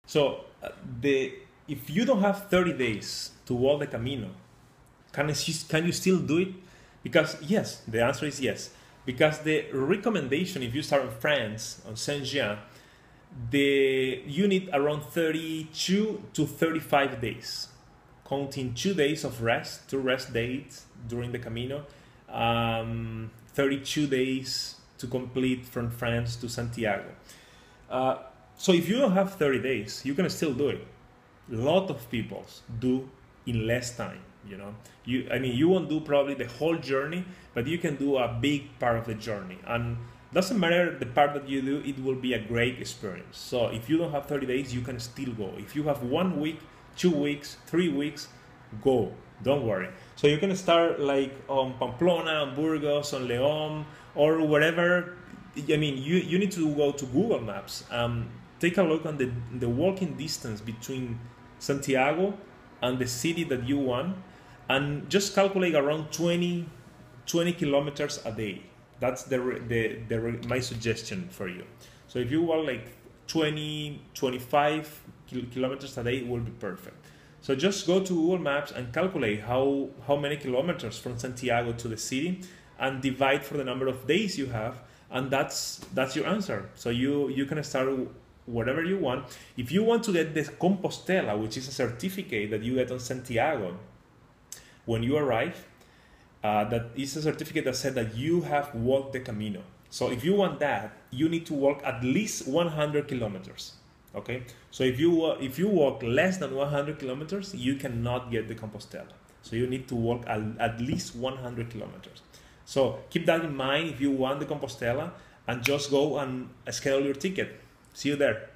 So if you don't have 30 days to walk the Camino, can you still do it? Because yes, the answer is yes. Because the recommendation, if you start in France, on Saint-Jean, you need around 32 to 35 days, counting 2 days of rest, 2 rest days during the Camino, 32 days to complete from France to Santiago. So if you don't have 30 days, you can still do it. A lot of people do in less time. You won't do probably the whole journey, but you can do a big part of the journey. And doesn't matter the part that you do, it will be a great experience. So if you don't have 30 days, you can still go. If you have 1 week, 2 weeks, 3 weeks, go. Don't worry. So you can start like on Pamplona, on Burgos, on León, or wherever. You need to go to Google Maps. Take a look on the walking distance between Santiago and the city that you want, and just calculate around 20 kilometers a day. That's my suggestion for you. So if you walk like 25 kilometers a day, it will be perfect. So just go to Google Maps and calculate how many kilometers from Santiago to the city, and divide for the number of days you have, and that's your answer. So you can start whatever you want. If you want to get the Compostela, which is a certificate that you get on Santiago when you arrive, that is a certificate that said that you have walked the Camino. So if you want that, you need to walk at least 100 kilometers. Okay, so if you walk less than 100 kilometers, you cannot get the Compostela. So you need to walk at least 100 kilometers. So keep that in mind if you want the Compostela, and just go and schedule your ticket. See you there.